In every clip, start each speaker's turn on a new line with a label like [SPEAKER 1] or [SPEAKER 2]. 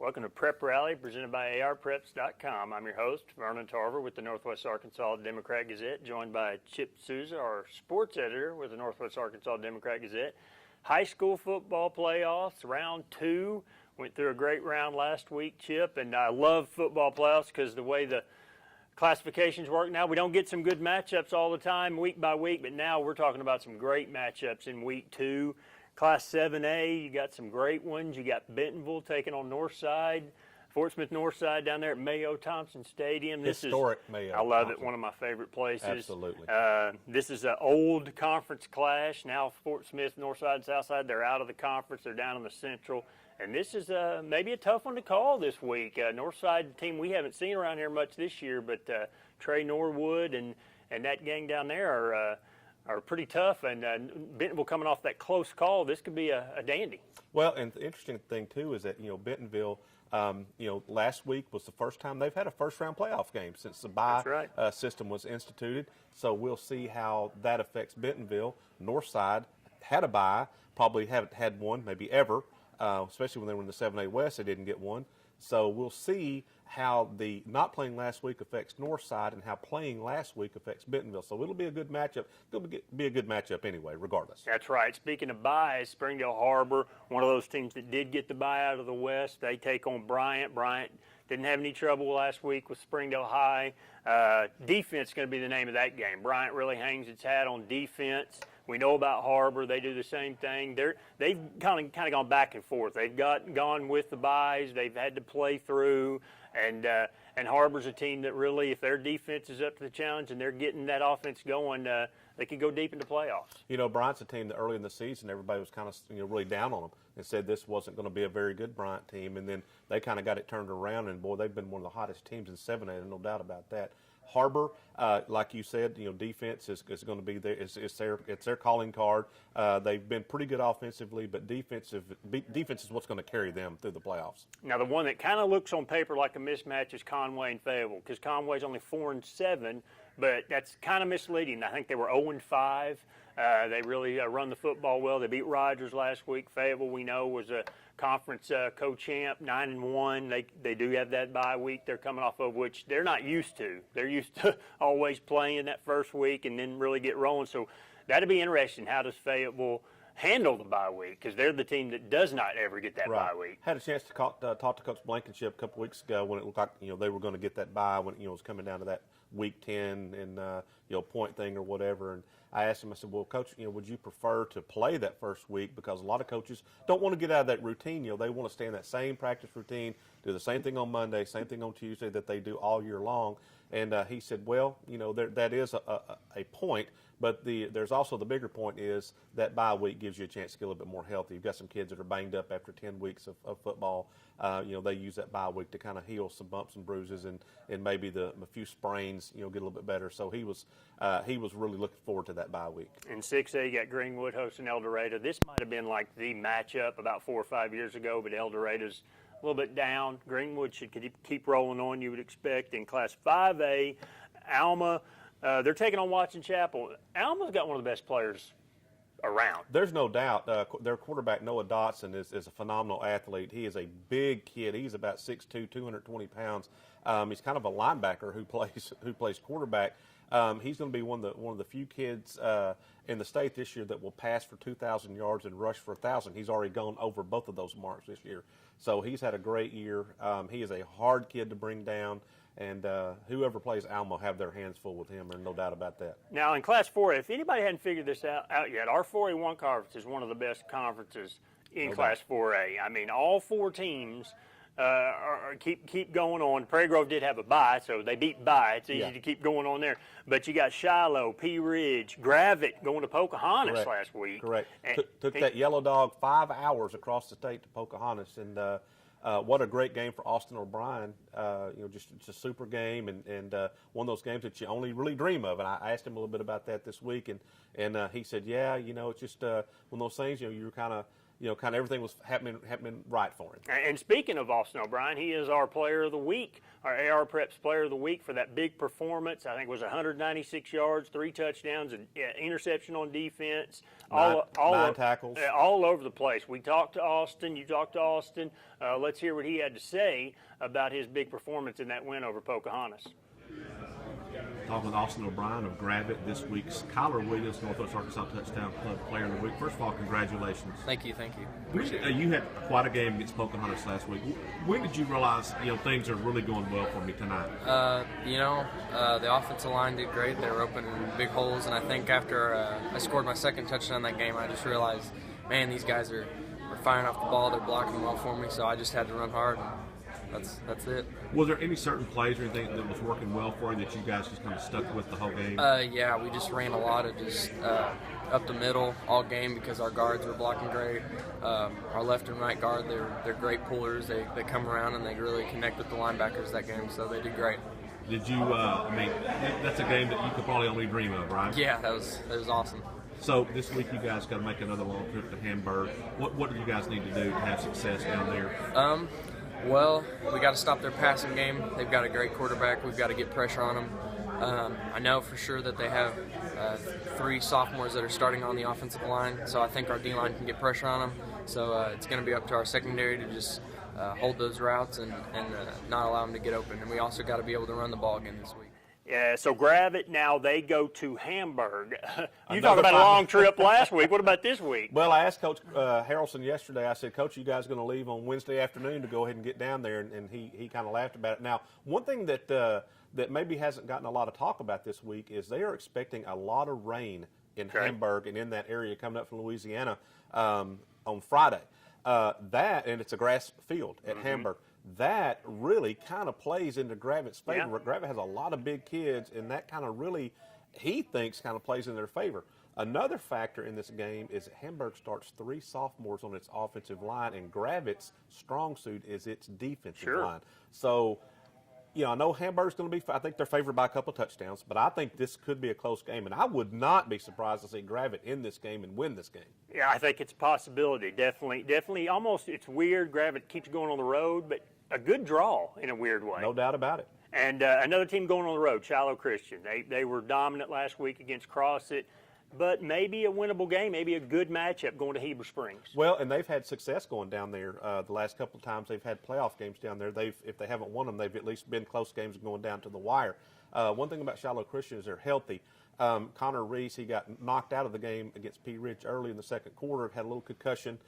[SPEAKER 1] Welcome to Prep Rally, presented by ARPreps.com. I'm your host, Vernon Tarver, with the Northwest Arkansas Democrat-Gazette, joined by Chip Souza, our sports editor with the Northwest Arkansas Democrat-Gazette. High school football playoffs, round 2. Went through a great round last week, Chip, and I love football playoffs because the way the classifications work now, we don't get some good matchups all the time, week by week, but now we're talking about some great matchups in week 2. Class 7A, you got some great ones. You got Bentonville taking on Northside, Fort Smith Northside down there at Mayo Thompson Stadium.
[SPEAKER 2] Historic Mayo.
[SPEAKER 1] I love it, one of my favorite places.
[SPEAKER 2] Absolutely.
[SPEAKER 1] This is an old conference clash. Now Fort Smith, Northside, and Southside, they're out of the conference. They're down in the Central. And this is maybe a tough one to call this week. Northside team we haven't seen around here much this year, but Trey Norwood and that gang down there are pretty tough, and Bentonville coming off that close call, this could be a dandy.
[SPEAKER 2] Well, and the interesting thing, too, is that, Bentonville, last week was the first time they've had a first-round playoff game since the bye system was instituted. So we'll see how that affects Bentonville. Northside had a bye, probably haven't had one, maybe ever, especially when they were in the 7A West, they didn't get one. So we'll see how the not playing last week affects Northside and how playing last week affects Bentonville. So it'll be a good matchup. It'll be a good matchup anyway, regardless.
[SPEAKER 1] That's right. Speaking of byes, Springdale Harbor, one of those teams that did get the bye out of the West, they take on Bryant. Bryant didn't have any trouble last week with Springdale High. Defense is going to be the name of that game. Bryant really hangs its hat on defense. We know about Harbor. They do the same thing. They've kind of gone back and forth. They've gone with the byes. They've had to play through. And Harbor's a team that really, if their defense is up to the challenge and they're getting that offense going, they could go deep into playoffs.
[SPEAKER 2] Bryant's a team that early in the season everybody was kind of really down on them and said this wasn't going to be a very good Bryant team. And then they kind of got it turned around, and, boy, they've been one of the hottest teams in 7A, no doubt about that. Harbor, like you said, defense is going to be there. It's their calling card. They've been pretty good offensively, but defense is what's going to carry them through the playoffs.
[SPEAKER 1] Now, the one that kind of looks on paper like a mismatch is Conway and Fayetteville, because Conway's only 4-7, but that's kind of misleading. I think they were 0-5. They really run the football well. They beat Rogers last week. Fayetteville, we know, was a conference co-champ, 9-1. They do have that bye week they're coming off of, which they're not used to. They're used to always playing that first week and then really get rolling. So that'll be interesting. How does Fayetteville handle the bye week? Because they're the team that does not ever get that bye week.
[SPEAKER 2] Had a chance to talk to Coach Blankenship a couple weeks ago when it looked like they were going to get that bye when it was coming down to that week 10 and point thing or whatever. And I asked him, I said, well, Coach, would you prefer to play that first week? Because a lot of coaches don't want to get out of that routine. They want to stay in that same practice routine, do the same thing on Monday, same thing on Tuesday that they do all year long. And he said, well, that is a point, but there's also the bigger point is that bye week gives you a chance to get a little bit more healthy. You've got some kids that are banged up after 10 weeks of football. They use that bye week to kind of heal some bumps and bruises and maybe a few sprains, get a little bit better. So he was really looking forward to that bye week.
[SPEAKER 1] In 6A, you got Greenwood hosting El Dorado. This might have been like the matchup about 4 or 5 years ago, but El Dorado's a little bit down. Greenwood should keep rolling on, you would expect. In Class 5A, Alma, they're taking on Watson Chapel. Alma's got one of the best players around.
[SPEAKER 2] There's no doubt. Their quarterback, Noah Dotson, is a phenomenal athlete. He is a big kid. He's about 6'2", 220 pounds. He's kind of a linebacker who plays quarterback. He's going to be one of the few kids in the state this year that will pass for 2,000 yards and rush for 1,000. He's already gone over both of those marks this year. So he's had a great year. He is a hard kid to bring down. And whoever plays Alma will have their hands full with him, and no doubt about that.
[SPEAKER 1] Now, in Class 4A, if anybody hadn't figured this out yet, our 4A1 conference is one of the best conferences in Class 4A. I mean, all 4 teams keep going on. Prairie Grove did have a bye, so they beat bye. It's easy to keep going on there. But you got Shiloh, Pea Ridge, Gravette going to Pocahontas last week.
[SPEAKER 2] Correct. Took that Yellow Dog 5 hours across the state to Pocahontas, and what a great game for Austin O'Brien. Just a super game and one of those games that you only really dream of. And I asked him a little bit about that this week, and he said, yeah, it's just one of those things, you're kind of, kind of everything was happening right for him.
[SPEAKER 1] And speaking of Austin O'Brien, he is our player of the week, our AR Preps player of the week for that big performance. I think it was 196 yards, 3 touchdowns, and interception on defense.
[SPEAKER 2] Nine tackles.
[SPEAKER 1] All over the place. We talked to Austin. You talked to Austin. Let's hear what he had to say about his big performance in that win over Pocahontas.
[SPEAKER 2] Talking with Austin O'Brien of Gravette, this week's Kyler Williams, Northwest Arkansas Touchdown Club Player of the Week. First of all, congratulations.
[SPEAKER 3] Thank you. Appreciate it.
[SPEAKER 2] You had quite a game against Pocahontas last week. When did you realize things are really going well for me tonight?
[SPEAKER 3] The offensive line did great. They were opening big holes, and I think after I scored my second touchdown that game, I just realized, man, these guys are firing off the ball. They're blocking well for me, so I just had to run hard. That's it.
[SPEAKER 2] Was there any certain plays or anything that was working well for you that you guys just kind of stuck with the whole game?
[SPEAKER 3] Yeah, we just ran a lot of just up the middle all game because our guards were blocking great. Our left and right guard, they're great pullers. They come around and they really connect with the linebackers that game, so they did great.
[SPEAKER 2] Did you? That's a game that you could probably only dream of, right?
[SPEAKER 3] Yeah, that was awesome.
[SPEAKER 2] So this week you guys got to make another long trip to Hamburg. What do you guys need to do to have success down there?
[SPEAKER 3] Well, we got to stop their passing game. They've got a great quarterback. We've got to get pressure on them. I know for sure that they have 3 sophomores that are starting on the offensive line, so I think our D-line can get pressure on them. So it's going to be up to our secondary to just hold those routes and not allow them to get open. And we also got to be able to run the ball again this week.
[SPEAKER 1] Yeah, so Gravette now, they go to Hamburg. You talked about a long trip last week. What about this week?
[SPEAKER 2] Well, I asked Coach Harrelson yesterday, I said, Coach, you guys going to leave on Wednesday afternoon to go ahead and get down there? And he kind of laughed about it. Now, one thing that maybe hasn't gotten a lot of talk about this week is they are expecting a lot of rain in Hamburg and in that area coming up from Louisiana on Friday. And it's a grass field at Hamburg. That really kind of plays into Gravette's favor. Yeah. Gravette has a lot of big kids, and that kind of really, he thinks, kind of plays in their favor. Another factor in this game is that Hamburg starts 3 sophomores on its offensive line, and Gravette's strong suit is its defensive line. So, I know Hamburg's going to be, I think they're favored by a couple touchdowns, but I think this could be a close game, and I would not be surprised to see Gravette in this game and win this game.
[SPEAKER 1] Yeah, I think it's a possibility. Definitely. Almost, it's weird. Gravette keeps going on the road, but a good draw in a weird way.
[SPEAKER 2] No doubt about it.
[SPEAKER 1] And another team going on the road, Shiloh Christian. They were dominant last week against Crossett, but maybe a winnable game, maybe a good matchup going to Heber Springs.
[SPEAKER 2] Well, and they've had success going down there the last couple of times they've had playoff games down there. If they haven't won them, they've at least been close games going down to the wire. One thing about Shiloh Christian is they're healthy. Connor Reese, he got knocked out of the game against P. Ridge early in the second quarter, had a little concussion,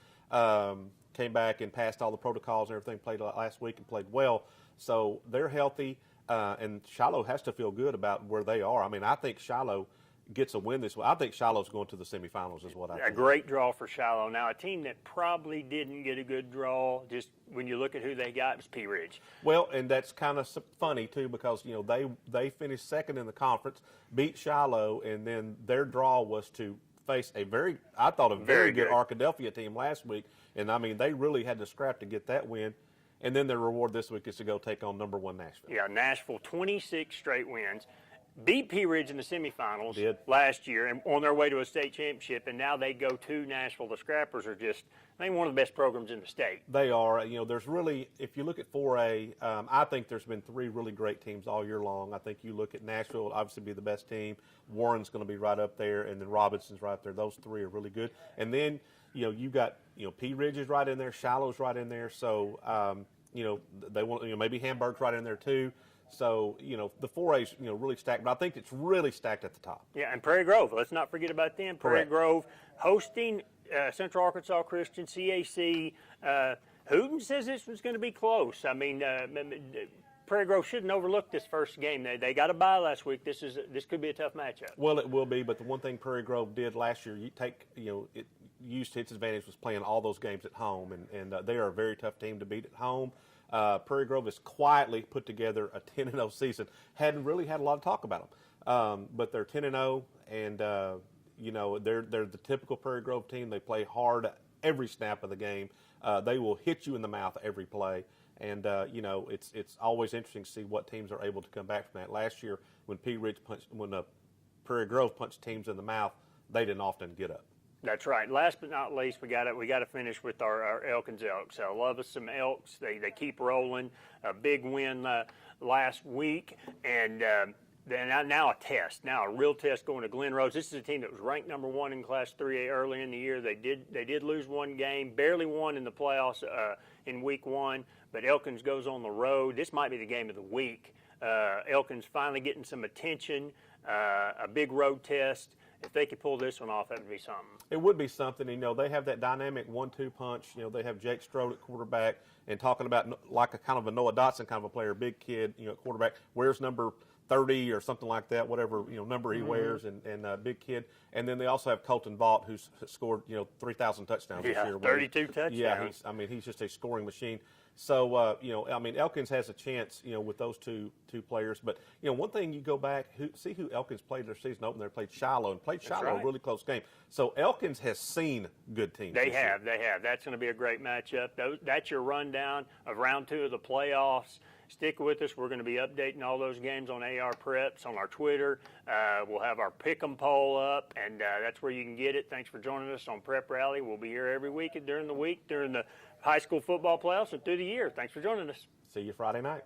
[SPEAKER 2] came back and passed all the protocols and everything, played last week and played well. So they're healthy, and Shiloh has to feel good about where they are. I mean, I think Shiloh gets a win this week. I think Shiloh's going to the semifinals is what I think.
[SPEAKER 1] A great draw for Shiloh. Now, a team that probably didn't get a good draw, just when you look at who they got, was P. Ridge.
[SPEAKER 2] Well, and that's kind of funny, too, because, they finished second in the conference, beat Shiloh, and then their draw was to face a very good Arkadelphia team last week. And, I mean, they really had to scrap to get that win. And then their reward this week is to go take on number 1 Nashville.
[SPEAKER 1] Yeah, Nashville, 26 straight wins. Beat P. Ridge in the semifinals last year and on their way to a state championship, and now they go to Nashville. The Scrappers are just, I think, one of the best programs in the state.
[SPEAKER 2] They are. There's really, if you look at 4A, I think there's been 3 really great teams all year long. I think you look at Nashville, obviously be the best team. Warren's going to be right up there, and then Robinson's right up there. Those 3 are really good. And then, you've got, P. Ridge is right in there, Shiloh's right in there. So, they want, maybe Hamburg's right in there too. So, the 4A's, really stacked. But I think it's really stacked at the top.
[SPEAKER 1] Yeah, and Prairie Grove. Let's not forget about them. Prairie Grove hosting Central Arkansas Christian, CAC. Hooten says this was going to be close. I mean, Prairie Grove shouldn't overlook this first game. They got a bye last week. This could be a tough matchup.
[SPEAKER 2] Well, it will be. But the one thing Prairie Grove did last year, it used to its advantage was playing all those games at home, and they are a very tough team to beat at home. Prairie Grove has quietly put together a 10-0 season. Hadn't really had a lot of talk about them, but they're 10-0, and they're the typical Prairie Grove team. They play hard every snap of the game. They will hit you in the mouth every play, and it's always interesting to see what teams are able to come back from that. Last year, when Prairie Grove punched teams in the mouth, they didn't often get up.
[SPEAKER 1] That's right. Last but not least, we got to finish with our Elkins Elks. I love us some Elks. They keep rolling. A big win last week, and then now a test. Now a real test going to Glen Rose. This is a team that was ranked number 1 in Class 3A early in the year. They did lose one game, barely won in the playoffs in Week 1. But Elkins goes on the road. This might be the game of the week. Elkins finally getting some attention. A big road test. If they could pull this one off, that would be something.
[SPEAKER 2] It would be something. You know, they have that dynamic 1-2 punch. You know, they have Jake Strode at quarterback, and talking about like a kind of a Noah Dotson kind of a player, big kid, you know, at quarterback, wears number 30 or something like that, whatever, you know, number he wears, and big kid. And then they also have Colton Vaught, who's scored, you know, 3,000 touchdowns this year.
[SPEAKER 1] 32 touchdowns.
[SPEAKER 2] Yeah, he's just a scoring machine. So, you know, I mean, Elkins has a chance, you know, with those two players. But, you know, one thing, you go back, see who Elkins played their season opener. They played Shiloh, and played Shiloh,
[SPEAKER 1] right.
[SPEAKER 2] a really close game. So Elkins has seen good teams.
[SPEAKER 1] They have. That's going to be a great matchup. That's your rundown of round 2 of the playoffs. Stick with us. We're going to be updating all those games on AR Preps on our Twitter. We'll have our Pick'em poll up, and that's where you can get it. Thanks for joining us on Prep Rally. We'll be here every week during the high school football playoffs and through the year. Thanks for joining us.
[SPEAKER 2] See you Friday night.